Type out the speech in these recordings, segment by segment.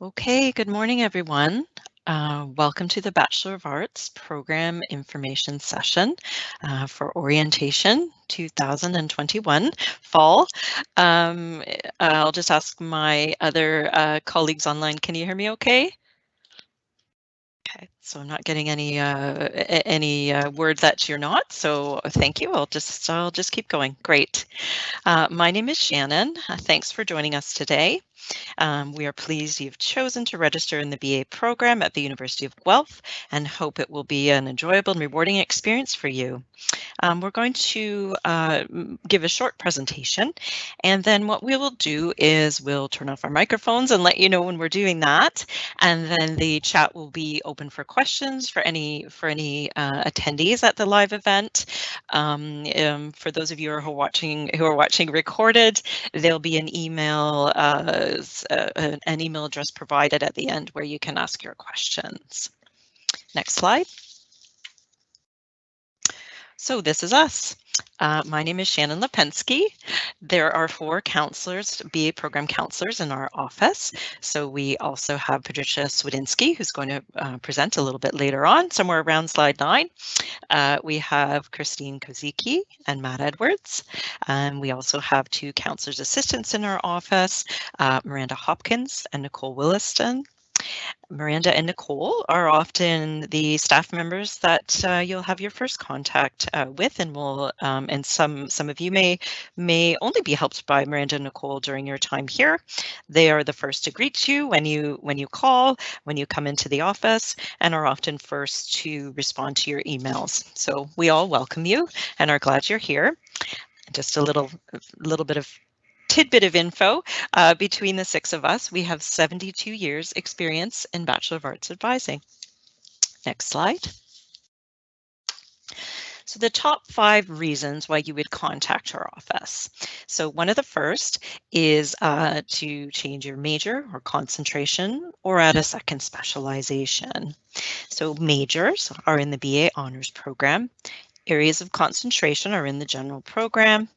Okay, good morning, everyone. Welcome to the Bachelor of Arts Program Information Session for Orientation 2021 Fall. I'll just ask my other colleagues online, can you hear me okay? Okay, so I'm not getting any word that you're not, so thank you. I'll just keep going. Great. My name is Shannon. Thanks for joining us today. We are pleased you've chosen to register in the BA program at the University of Guelph and hope it will be an enjoyable and rewarding experience for you. We're going to give a short presentation, and then what we will do is we'll turn off our microphones and let you know when we're doing that, and then the chat will be open for questions for any attendees at the live event. For those of you who are watching recorded, there'll be an email address provided at the end where you can ask your questions. Next slide. So this is us. My name is Shannon Lipensky. There are 4 counselors, BA program counselors in our office. So we also have Patricia Swedinsky, who's going to present a little bit later on, somewhere around slide 9. We have Christine Kozicki and Matt Edwards. And we also have 2 counselors assistants in our office, Miranda Hopkins and Nicole Williston. Miranda and Nicole are often the staff members that you'll have your first contact with, and and some of you may only be helped by Miranda and Nicole during your time here. They are the first to greet you when you call, when you come into the office, and are often first to respond to your emails. So we all welcome you and are glad you're here. Just a little bit of tidbit of info. Between the 6 of us, we have 72 years experience in Bachelor of Arts advising. Next slide. So the top 5 reasons why you would contact our office. So one of the first is to change your major or concentration or add a second specialization. So majors are in the BA Honors Program. Areas of concentration are in the general program.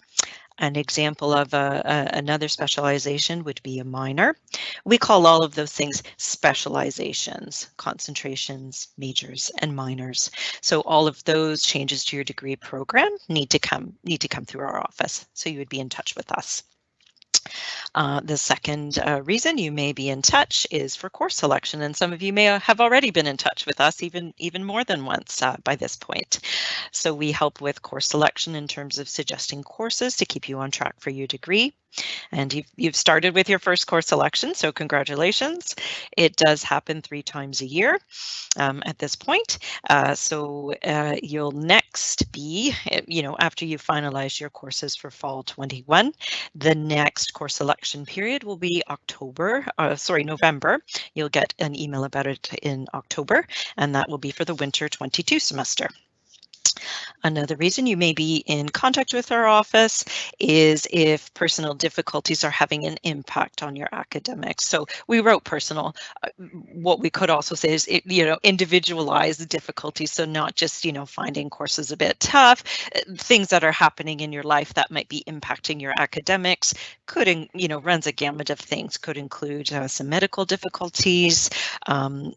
An example of another specialization would be a minor. We call all of those things specializations, concentrations, majors, and minors. So all of those changes to your degree program need to come through our office. So you would be in touch with us. The second reason you may be in touch is for course selection, and some of you may have already been in touch with us even more than once by this point. So we help with course selection in terms of suggesting courses to keep you on track for your degree. And you've started with your first course selection, so congratulations. It does happen 3 times a year at this point. So you'll next be, after you finalize your courses for fall 21, the next course selection period will be November. You'll get an email about it in October, and that will be for the winter 22 semester. Another reason you may be in contact with our office is if personal difficulties are having an impact on your academics. So we wrote personal. What we could also say is, individualized difficulties. So not just, finding courses a bit tough, things that are happening in your life that might be impacting your academics runs a gamut of things. Could include some medical difficulties,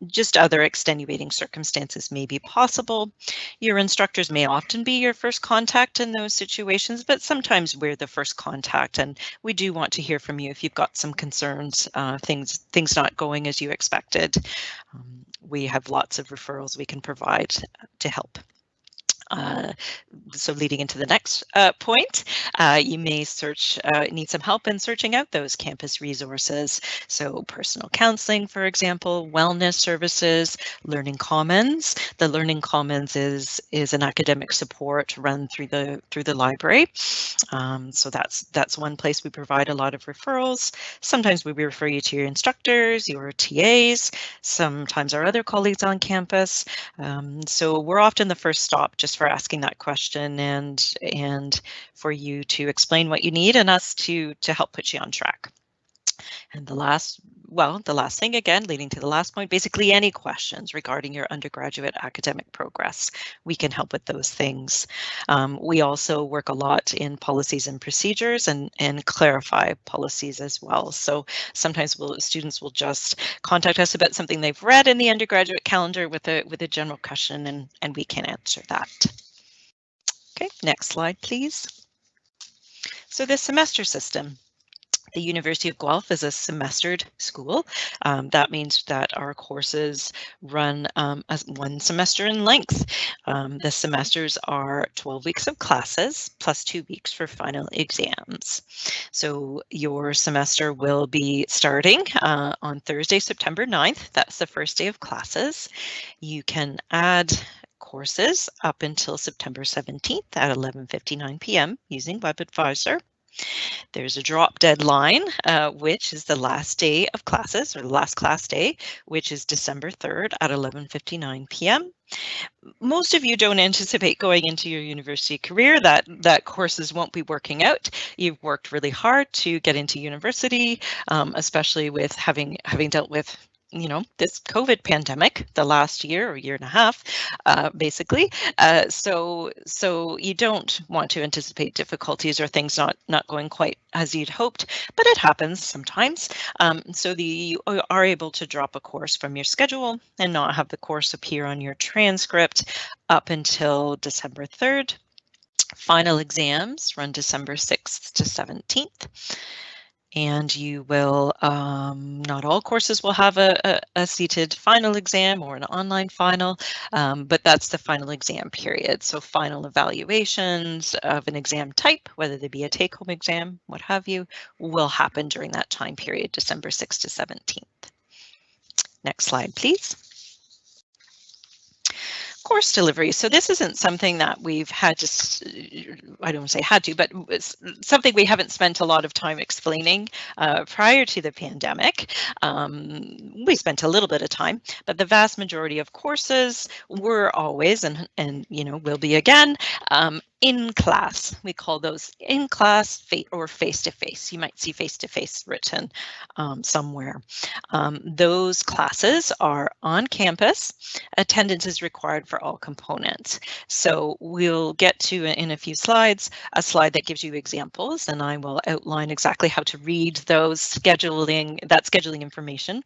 just other extenuating circumstances may be possible. Your instructors may often be your first contact in those situations, but sometimes we're the first contact, and we do want to hear from you if you've got some concerns, things not going as you expected. We have lots of referrals we can provide to help. So leading into the next point, you may need some help in searching out those campus resources. So personal counseling, for example, wellness services, Learning Commons. The Learning Commons is an academic support run through the library. So that's one place we provide a lot of referrals. Sometimes we refer you to your instructors, your TAs, sometimes our other colleagues on campus. So we're often the first stop just for asking that question and for you to explain what you need and us to help put you on track. And the last thing, again, leading to the last point, basically any questions regarding your undergraduate academic progress, we can help with those things. We also work a lot in policies and procedures and clarify policies as well. So sometimes students will just contact us about something they've read in the undergraduate calendar with a general question, and we can answer that. Okay, next slide, please. So the semester system. The University of Guelph is a semestered school. That means that our courses run as one semester in length. The semesters are 12 weeks of classes plus 2 weeks for final exams. So your semester will be starting on Thursday, September 9th. That's the first day of classes. You can add courses up until September 17th at 11:59 p.m. using WebAdvisor. There's a drop deadline, which is the last day of classes, or the last class day, which is December 3rd at 11:59 p.m. Most of you don't anticipate going into your university career that courses won't be working out. You've worked really hard to get into university, especially with having dealt with this COVID pandemic the last year or year and a half, basically. So you don't want to anticipate difficulties or things not going quite as you'd hoped, but it happens sometimes. So you are able to drop a course from your schedule and not have the course appear on your transcript up until December 3rd. Final exams run December 6th to 17th. And you will, not all courses will have a seated final exam or an online final, but that's the final exam period. So final evaluations of an exam type, whether they be a take-home exam, what have you, will happen during that time period, December 6th to 17th. Next slide, please. Course delivery. So this isn't something that we've had to, I don't say had to, but it's something we haven't spent a lot of time explaining prior to the pandemic. We spent a little bit of time, but the vast majority of courses were always, and will be again, in class. We call those in class or face-to-face. You might see face-to-face written somewhere. Those classes are on campus. Attendance is required for all components. So we'll get to, in a few slides, a slide that gives you examples, and I will outline exactly how to read those scheduling information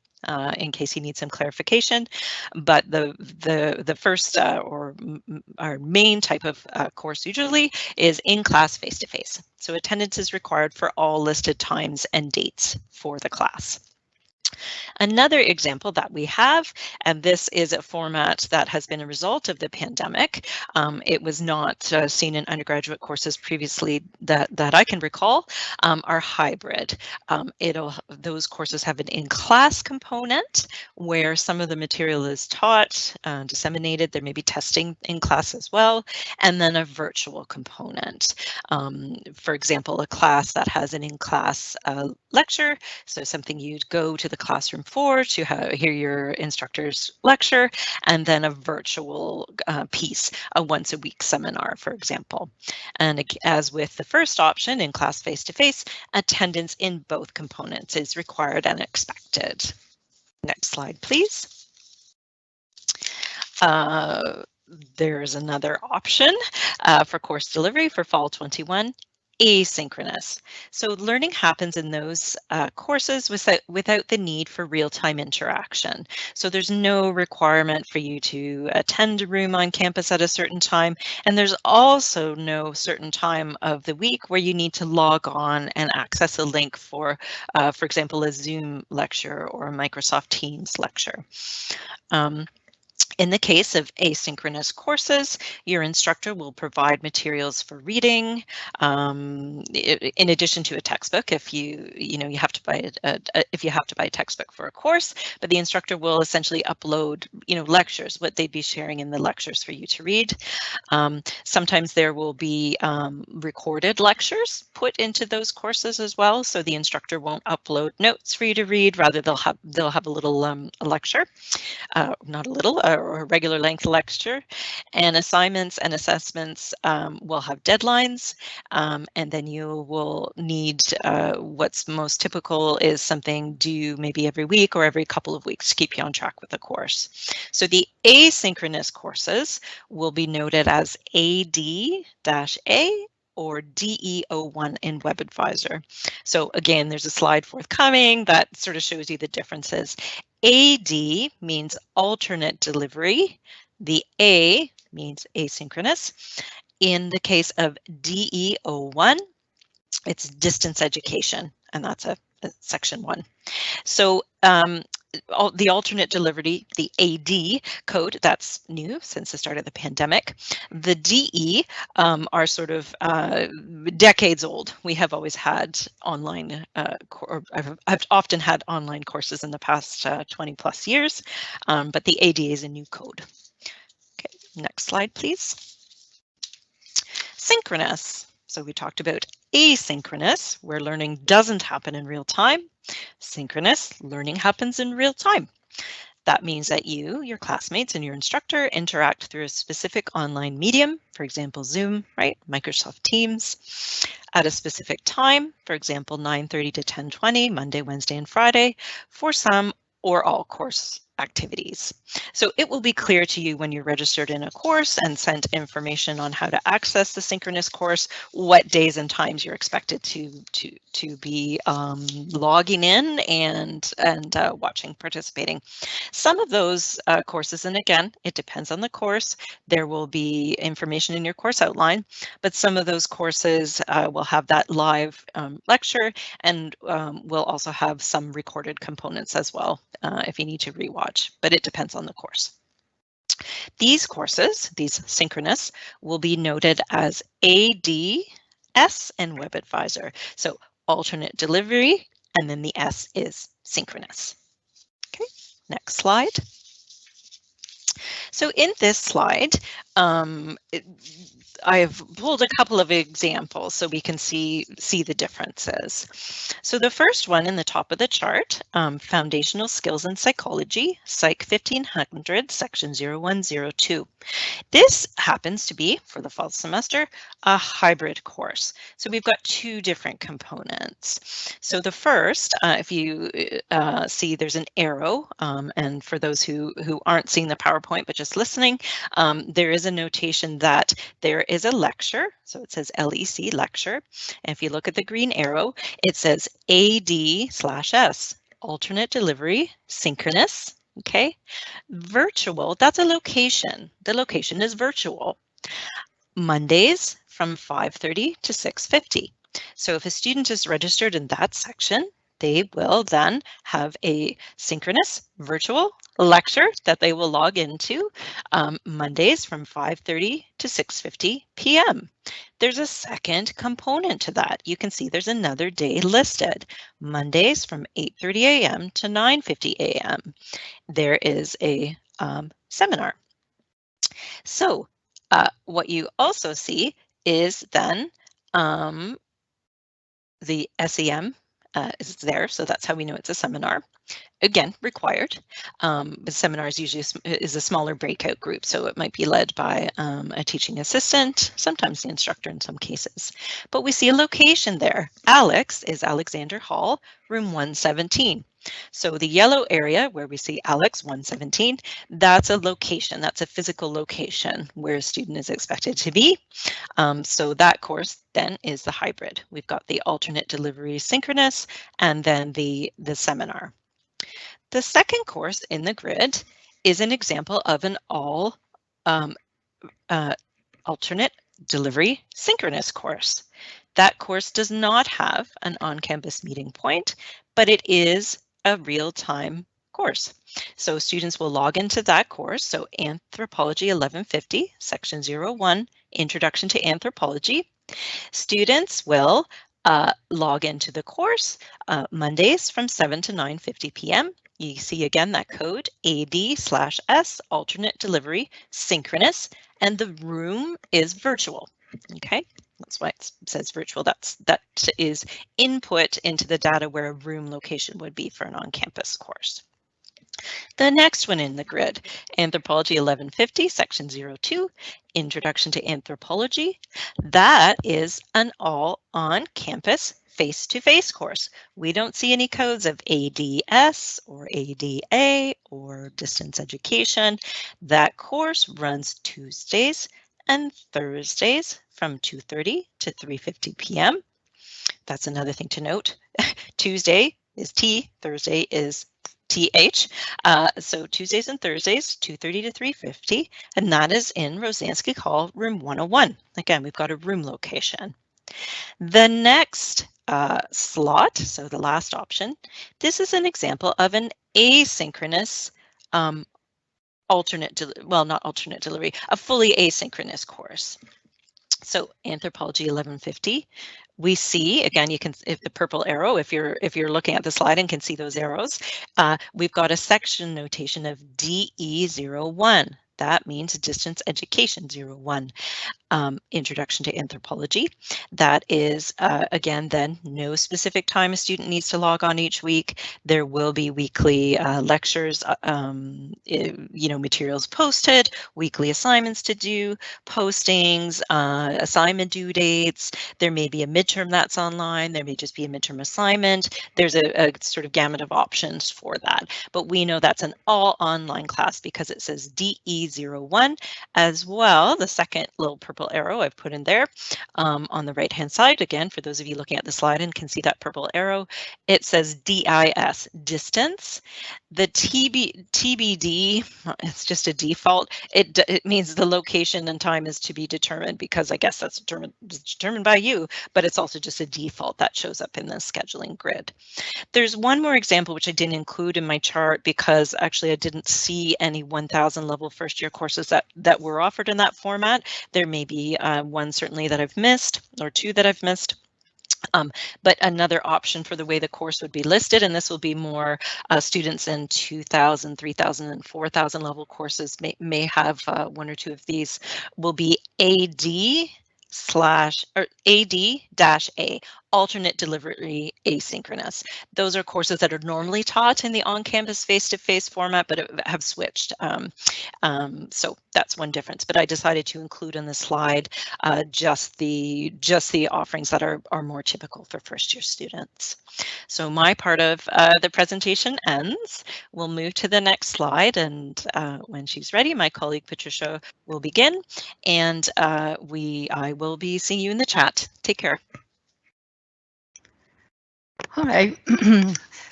in case you need some clarification. But the first or our main type of course usually is in class face-to-face. So attendance is required for all listed times and dates for the class. Another example that we have, and this is a format that has been a result of the pandemic. It was not seen in undergraduate courses previously that I can recall, are hybrid. Those courses have an in-class component where some of the material is taught, disseminated. There may be testing in class as well, and then a virtual component. For example, a class that has an in-class lecture, so something you'd go to the classroom for to hear your instructor's lecture, and then a virtual piece, a once-a-week seminar, for example. And as with the first option, in class face-to-face, attendance in both components is required and expected. Next slide, please. There's another option for course delivery for fall 21. Asynchronous. So learning happens in those courses without the need for real-time interaction. So there's no requirement for you to attend a room on campus at a certain time, and there's also no certain time of the week where you need to log on and access a link for example, a Zoom lecture or a Microsoft Teams lecture. In the case of asynchronous courses, your instructor will provide materials for reading, in addition to a textbook. If you have to buy a textbook for a course, but the instructor will essentially upload lectures, what they'd be sharing in the lectures for you to read. Sometimes there will be recorded lectures put into those courses as well, so the instructor won't upload notes for you to read. Rather, they'll have a little a lecture, not a little, or a regular length lecture, and assignments and assessments will have deadlines, and then you will need what's most typical is something due maybe every week or every couple of weeks to keep you on track with the course. So the asynchronous courses will be noted as AD-A or DEO1 in Web Advisor. So again, there's a slide forthcoming that sort of shows you the differences. AD means alternate delivery. The A means asynchronous. In the case of DEO1, it's distance education, and that's a section 1. So the alternate delivery, the AD code, that's new since the start of the pandemic. The DE are sort of decades old. We have always had online, I've often had online courses in the past 20 plus years, but the AD is a new code. Okay, next slide, please. Synchronous. So we talked about asynchronous, where learning doesn't happen in real time. Synchronous, learning happens in real time. That means that you, your classmates, and your instructor interact through a specific online medium, for example, Zoom, right? Microsoft Teams, at a specific time, for example, 9:30 to 10:20, Monday, Wednesday, and Friday, for some or all course activities. So it will be clear to you when you're registered in a course and sent information on how to access the synchronous course, what days and times you're expected to be logging in and watching, participating. Some of those courses, and again, it depends on the course, there will be information in your course outline, but some of those courses will have that live lecture and will also have some recorded components as well if you need to rewatch, but it depends on the course. These courses, these synchronous, will be noted as AD-S and Web Advisor. So alternate delivery, and then the S is synchronous. Okay, next slide. So in this slide, I've pulled a couple of examples so we can see the differences. So the first one in the top of the chart, Foundational Skills in Psychology, Psych 1500, Section 0102. This happens to be, for the fall semester, a hybrid course. So we've got two different components. So the first, if you see there's an arrow, and for those who aren't seeing the PowerPoint but just listening, there is a notation that there is a lecture. So it says LEC, lecture. And if you look at the green arrow, it says AD/S, alternate delivery, synchronous. Okay, virtual, that's a location. The location is virtual. Mondays from 5:30 to 6:50. So if a student is registered in that section, they will then have a synchronous virtual lecture that they will log into Mondays from 5:30 to 6:50 p.m. There's a second component to that. You can see there's another day listed. Mondays from 8:30 a.m. to 9:50 a.m. There is a seminar. So what you also see is then the SEM is there, so that's how we know it's a seminar. Again, required. The seminar is usually is a smaller breakout group, so it might be led by a teaching assistant, sometimes the instructor in some cases. But we see a location there. Alex is Alexander Hall, room 117. So the yellow area where we see Alex 117, that's a location, that's a physical location where a student is expected to be. So that course then is the hybrid. We've got the alternate delivery synchronous and then the seminar. The second course in the grid is an example of an all alternate delivery synchronous course. That course does not have an on-campus meeting point, but it is a real-time course. So students will log into that course. So Anthropology 1150, Section 01, Introduction to Anthropology. Students will log into the course Mondays from 7 to 9:50 p.m. You see again that code AD/S, alternate delivery, synchronous, and the room is virtual. Okay, that's why it says virtual. That is input into the data where a room location would be for an on-campus course. The next one in the grid, Anthropology 1150, Section 02, Introduction to Anthropology. That is an all on-campus face-to-face course. We don't see any codes of ADS or ADA or distance education. That course runs Tuesdays and Thursdays from 2:30 to 3:50 p.m. That's another thing to note. Tuesday is T, Thursday is TH. So Tuesdays and Thursdays, 2:30 to 3:50, and that is in Rosansky Hall, room 101. Again, we've got a room location. The next slot, so the last option, this is an example of an asynchronous alternate delivery, a fully asynchronous course. So Anthropology 1150, we see, again, you can, if the purple arrow, if you're looking at the slide and can see those arrows, we've got a section notation of DE01. That means distance education 01. Introduction to Anthropology. That is, again, then no specific time a student needs to log on each week. There will be weekly lectures, materials posted, weekly assignments to do, postings, assignment due dates. There may be a midterm that's online. There may just be a midterm assignment. There's a sort of gamut of options for that. But we know that's an all online class because it says DE01 as well. The second little purple arrow I've put in there on the right hand side, again, for those of you looking at the slide and can see that purple arrow, it says DIS, distance. The TBD, it's just a default. It means the location and time is to be determined, because I guess that's determined by you, but it's also just a default that shows up in the scheduling grid. There's one more example which I didn't include in my chart because actually I didn't see any 1000 level first year courses that were offered in that format. There may be one certainly that I've missed, or two that I've missed. But another option for the way the course would be listed, and this will be more students in 2000, 3000, and 4000 level courses may have one or two of these, will be AD/A, alternate delivery asynchronous. Those are courses that are normally taught in the on-campus face-to-face format, but have switched. So that's one difference. But I decided to include in the slide just the offerings that are more typical for first-year students. So my part of the presentation ends. We'll move to the next slide, and when she's ready, my colleague Patricia will begin, and I will be seeing you in the chat. Take care. Hi,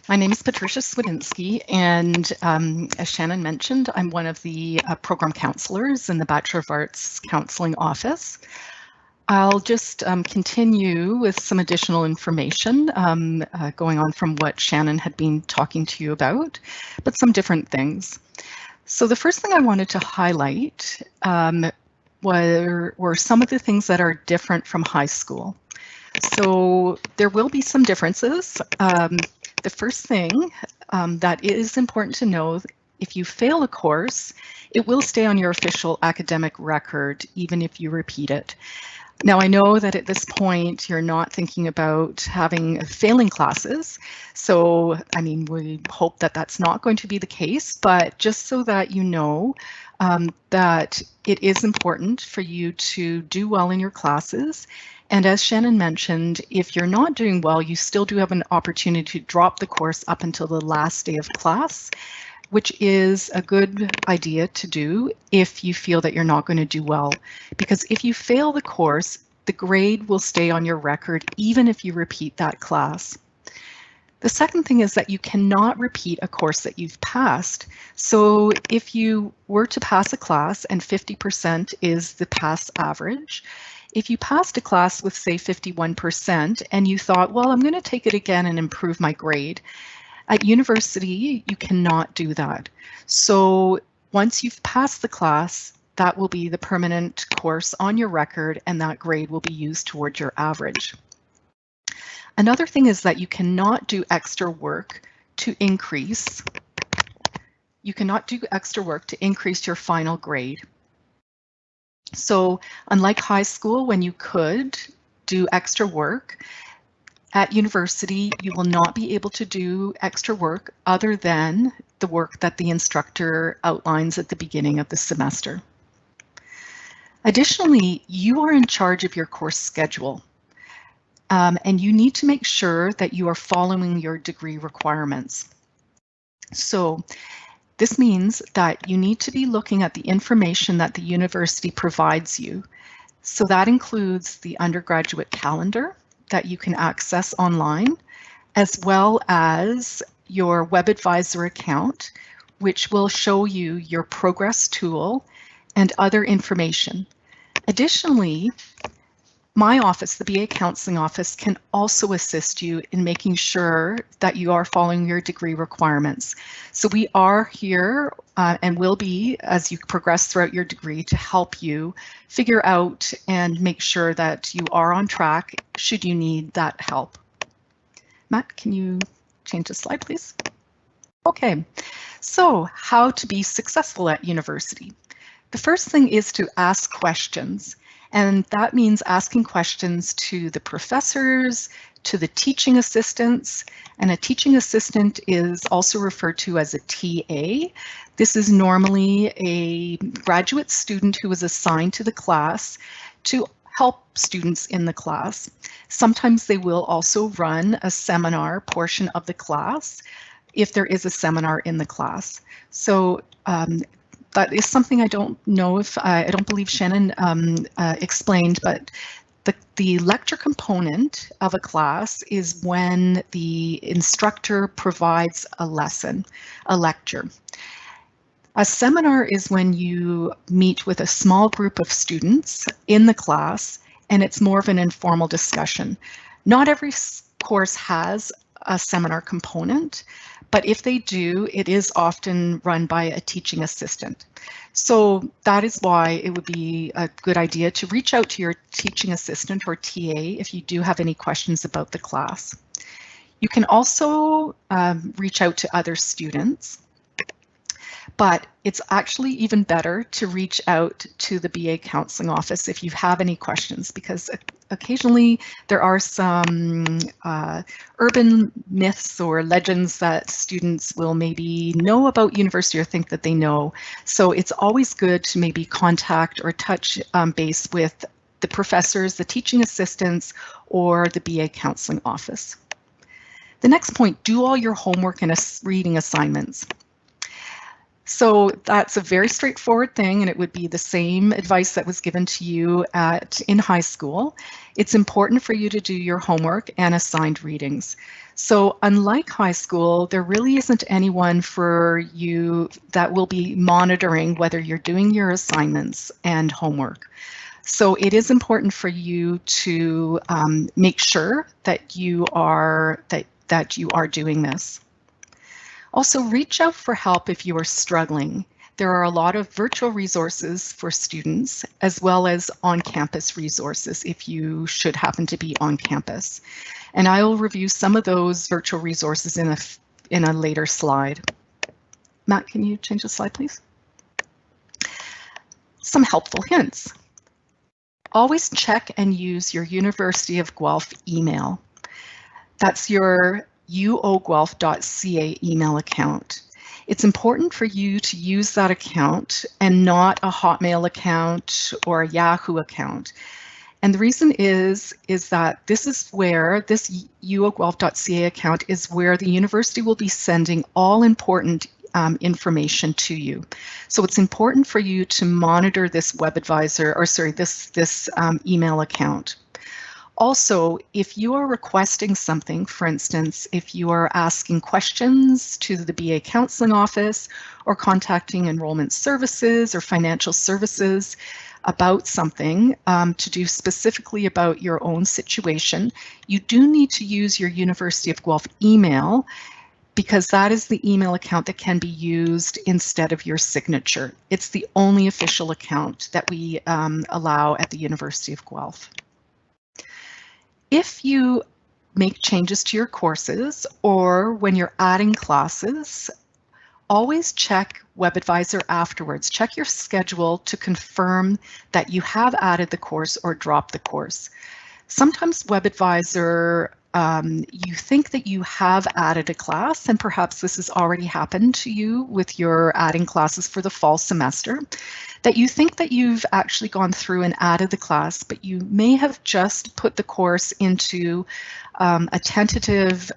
my name is Patricia Swidinski, and as Shannon mentioned, I'm one of the program counselors in the Bachelor of Arts Counseling Office. I'll just continue with some additional information going on from what Shannon had been talking to you about, but some different things. So the first thing I wanted to highlight were some of the things that are different from high school. So there will be some differences. The first thing that is important to know, if you fail a course, it will stay on your official academic record, even if you repeat it. Now, I know that at this point, you're not thinking about failing classes. So, I mean, we hope that that's not going to be the case, but just so that you know that it is important for you to do well in your classes. And as Shannon mentioned, if you're not doing well, you still do have an opportunity to drop the course up until the last day of class, which is a good idea to do if you feel that you're not going to do well. Because if you fail the course, the grade will stay on your record even if you repeat that class. The second thing is that you cannot repeat a course that you've passed. So if you were to pass a class and 50% is the pass average, if you passed a class with, say, 51% and you thought, well, I'm going to take it again and improve my grade, at university, you cannot do that. So once you've passed the class, that will be the permanent course on your record, and that grade will be used towards your average. Another thing is that you cannot do extra work to increase. You cannot do extra work to increase your final grade. So unlike high school, when you could do extra work, at university, you will not be able to do extra work other than the work that the instructor outlines at the beginning of the semester. Additionally, you are in charge of your course schedule, and you need to make sure that you are following your degree requirements. So this means that you need to be looking at the information that the university provides you. So that includes the undergraduate calendar that you can access online, as well as your WebAdvisor account, which will show you your progress tool and other information. Additionally, my office, the BA Counseling Office, can also assist you in making sure that you are following your degree requirements. So we are here and will be, as you progress throughout your degree, to help you figure out and make sure that you are on track should you need that help. Matt, can you change the slide, please? Okay, so how to be successful at university. The first thing is to ask questions. And that means asking questions to the professors, to the teaching assistants, and a teaching assistant is also referred to as a TA. This is normally a graduate student who is assigned to the class to help students in the class. Sometimes they will also run a seminar portion of the class if there is a seminar in the class. So that is something I don't know if, I don't believe Shannon explained, but the lecture component of a class is when the instructor provides a lesson, a lecture. A seminar is when you meet with a small group of students in the class, and it's more of an informal discussion. Not every course has a seminar component, but if they do, it is often run by a teaching assistant. So that is why it would be a good idea to reach out to your teaching assistant or TA if you do have any questions about the class. You can also reach out to other students, but it's actually even better to reach out to the BA Counseling Office if you have any questions, because occasionally there are some urban myths or legends that students will maybe know about university or think that they know. So it's always good to maybe contact or touch base with the professors, the teaching assistants, or the BA Counseling Office. The next point, do all your homework and reading assignments. So that's a very straightforward thing, and it would be the same advice that was given to you in high school. It's important for you to do your homework and assigned readings. So unlike high school, there really isn't anyone for you that will be monitoring whether you're doing your assignments and homework. So it is important for you to make sure that you are doing this. Also, reach out for help if you are struggling. There are a lot of virtual resources for students, as well as on-campus resources if you should happen to be on campus. And I will review some of those virtual resources in a later slide. Matt, can you change the slide, please? Some helpful hints. Always check and use your University of Guelph email. That's your uoguelph.ca email account. It's important for you to use that account and not a Hotmail account or a Yahoo account. And the reason is that this uoguelph.ca account is where the university will be sending all important information to you. So it's important for you to monitor this WebAdvisor, or sorry, this email account. Also, if you are requesting something, for instance, if you are asking questions to the BA Counseling Office or contacting enrollment services or financial services about something to do specifically about your own situation, you do need to use your University of Guelph email, because that is the email account that can be used instead of your signature. It's the only official account that we allow at the University of Guelph. If you make changes to your courses or when you're adding classes, always check WebAdvisor afterwards. Check your schedule to confirm that you have added the course or dropped the course. Sometimes WebAdvisor you think that you have added a class, and perhaps this has already happened to you with your adding classes for the fall semester, that you think that you've actually gone through and added the class, but you may have just put the course into a tentative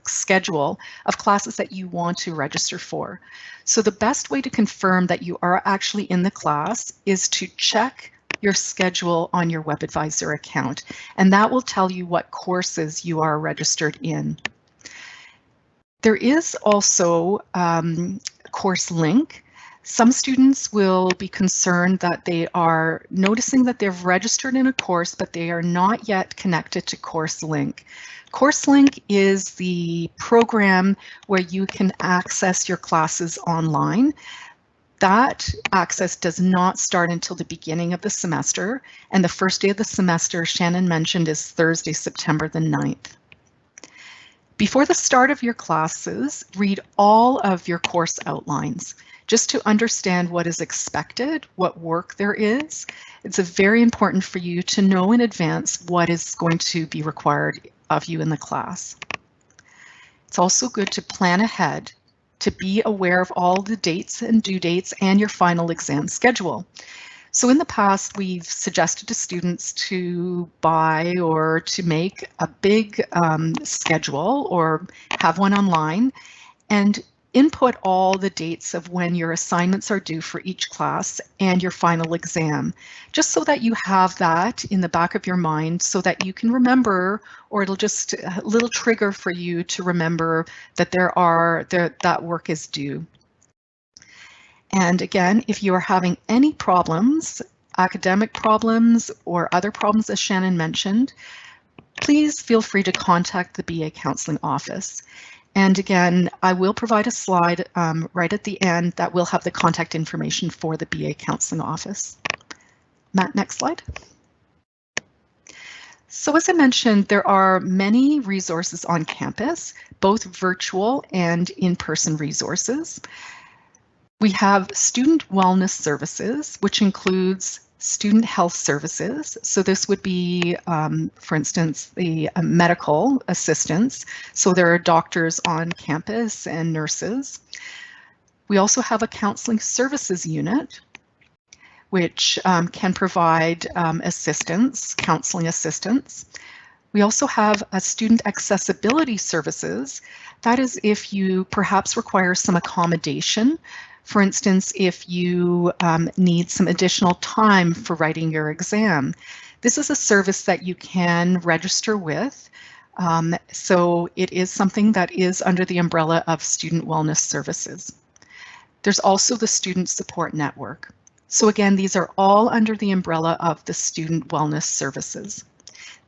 schedule of classes that you want to register for. So the best way to confirm that you are actually in the class is to check your schedule on your WebAdvisor account, and that will tell you what courses you are registered in. There is also a course link. Some students will be concerned that they are noticing that they've registered in a course, but they are not yet connected to Course Link. Course Link is the program where you can access your classes online. That access does not start until the beginning of the semester, and the first day of the semester, Shannon mentioned, is Thursday, September the 9th. Before the start of your classes, read all of your course outlines, just to understand what is expected, what work there is. It's very important for you to know in advance what is going to be required of you in the class. It's also good to plan ahead, to be aware of all the dates and due dates and your final exam schedule. So in the past, we've suggested to students to buy or to make a big schedule or have one online and input all the dates of when your assignments are due for each class and your final exam, just so that you have that in the back of your mind so that you can remember, or it'll just a little trigger for you to remember that that work is due. And again, if you are having any problems, academic problems or other problems as Shannon mentioned, please feel free to contact the BA Counselling Office. And again, I will provide a slide right at the end that will have the contact information for the BA Counselling Office. Matt, next slide. So as I mentioned, there are many resources on campus, both virtual and in-person resources. We have student wellness services, which includes student health services. So this would be, for instance, the medical assistance. So there are doctors on campus and nurses. We also have a counseling services unit, which can provide assistance, counseling assistance. We also have a student accessibility services. That is if you perhaps require some accommodation. For instance, if you need some additional time for writing your exam, this is a service that you can register with. So it is something that is under the umbrella of student wellness services. There's also the Student Support Network. So again, these are all under the umbrella of the student wellness services.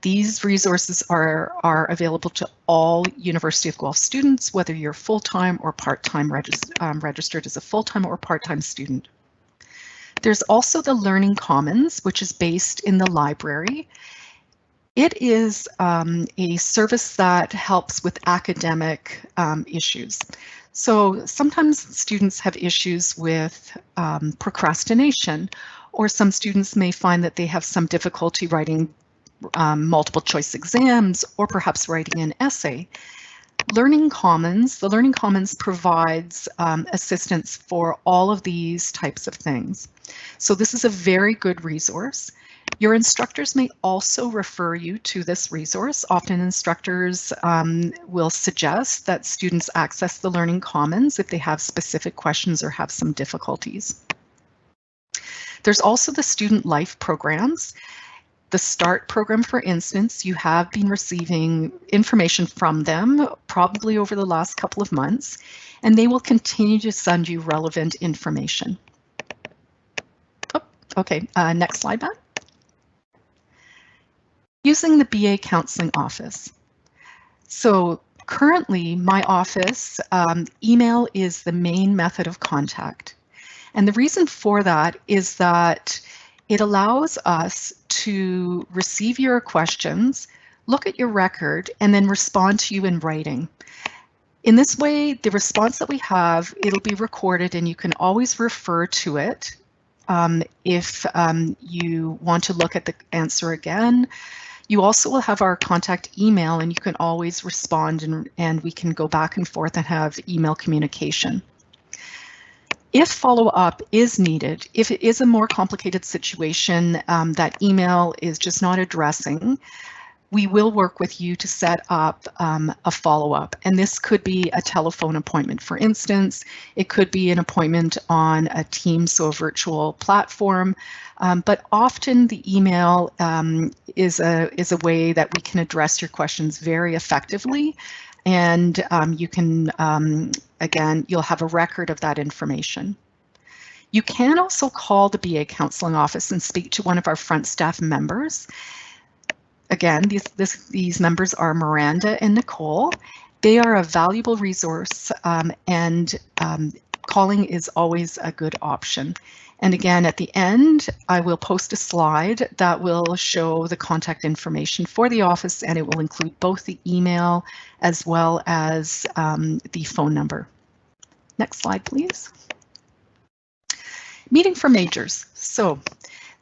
These resources are available to all University of Guelph students, whether you're full-time or part-time registered as a full-time or part-time student. There's also the Learning Commons, which is based in the library. It is a service that helps with academic issues. So sometimes students have issues with procrastination, or some students may find that they have some difficulty writing multiple choice exams, or perhaps writing an essay. The Learning Commons provides assistance for all of these types of things. So this is a very good resource. Your instructors may also refer you to this resource. Often instructors will suggest that students access the Learning Commons if they have specific questions or have some difficulties. There's also the Student Life programs. The START program, for instance, you have been receiving information from them probably over the last couple of months, and they will continue to send you relevant information. Oh, okay, next slide, Matt. Using the BA Counselling Office. So currently, my office email is the main method of contact. And the reason for that is that it allows us to receive your questions, look at your record, and then respond to you in writing. In this way, the response that we have, it'll be recorded and you can always refer to it if you want to look at the answer again. You also will have our contact email, and you can always respond, and we can go back and forth and have email communication. If follow-up is needed, if it is a more complicated situation that email is just not addressing, we will work with you to set up a follow-up. And this could be a telephone appointment, for instance. It could be an appointment on a Teams, so a virtual platform. But often the email is a way that we can address your questions very effectively. And you can, again, you'll have a record of that information. You can also call the BA Counseling Office and speak to one of our front staff members. Again, these members are Miranda and Nicole. They are a valuable resource, and calling is always a good option. And again, at the end, I will post a slide that will show the contact information for the office, and it will include both the email as well as the phone number. Next slide, please. Meeting for majors. So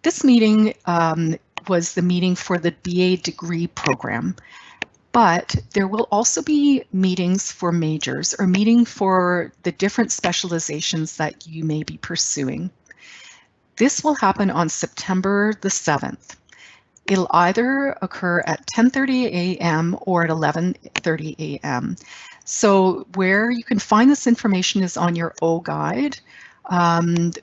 this meeting was the meeting for the BA degree program, but there will also be meetings for majors or meeting for the different specializations that you may be pursuing. This will happen on September the 7th. It'll either occur at 10:30 a.m. or at 11:30 a.m. So where you can find this information is on your O guide.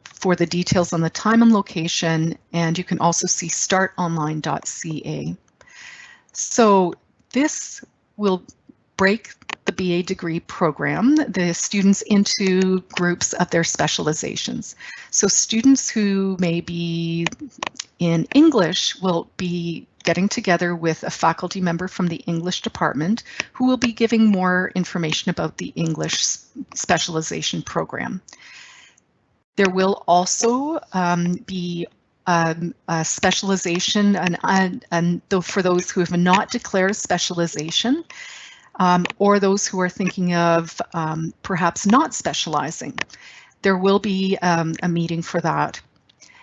For the details on the time and location, and you can also see startonline.ca. So this will break the BA degree program, the students, into groups of their specializations. So students who may be in English will be getting together with a faculty member from the English department who will be giving more information about the English specialization program. There will also be a specialization, and for those who have not declared a specialization, or those who are thinking of perhaps not specializing, there will be a meeting for that.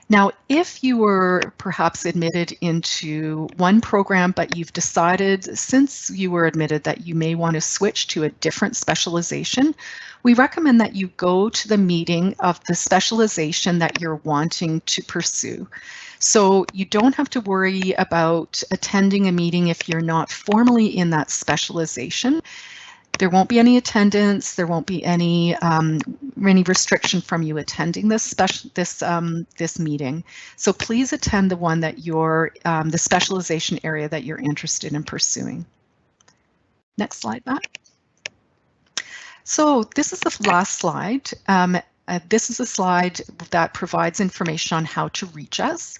Now, if you were perhaps admitted into one program, but you've decided since you were admitted that you may want to switch to a different specialization, we recommend that you go to the meeting of the specialization that you're wanting to pursue. So you don't have to worry about attending a meeting if you're not formally in that specialization. There won't be any attendance. There won't be any restriction from you attending this meeting. So please attend the one that you're the specialization area that you're interested in pursuing. Next slide, Matt. So this is the last slide. This is a slide that provides information on how to reach us,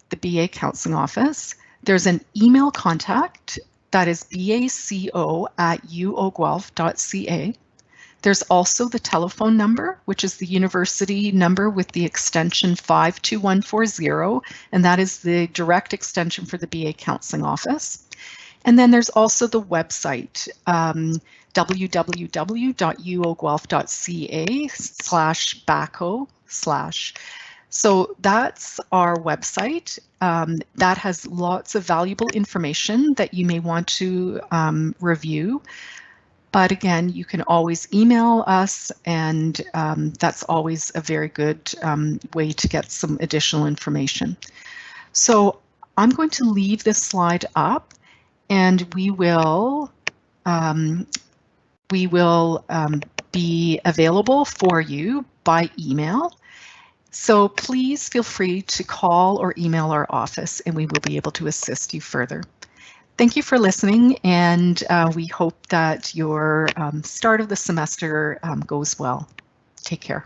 the BA Counseling Office. There's an email contact that is baco@uoguelph.ca. There's also the telephone number, which is the university number with the extension 52140, and that is the direct extension for the BA Counseling Office. And then there's also the website, www.uoguelph.ca/baco/. So that's our website. That has lots of valuable information that you may want to review. But again, you can always email us, and that's always a very good way to get some additional information. So I'm going to leave this slide up, and we will be available for you by email. So please feel free to call or email our office, and we will be able to assist you further. Thank you for listening, and we hope that your start of the semester goes well. Take care.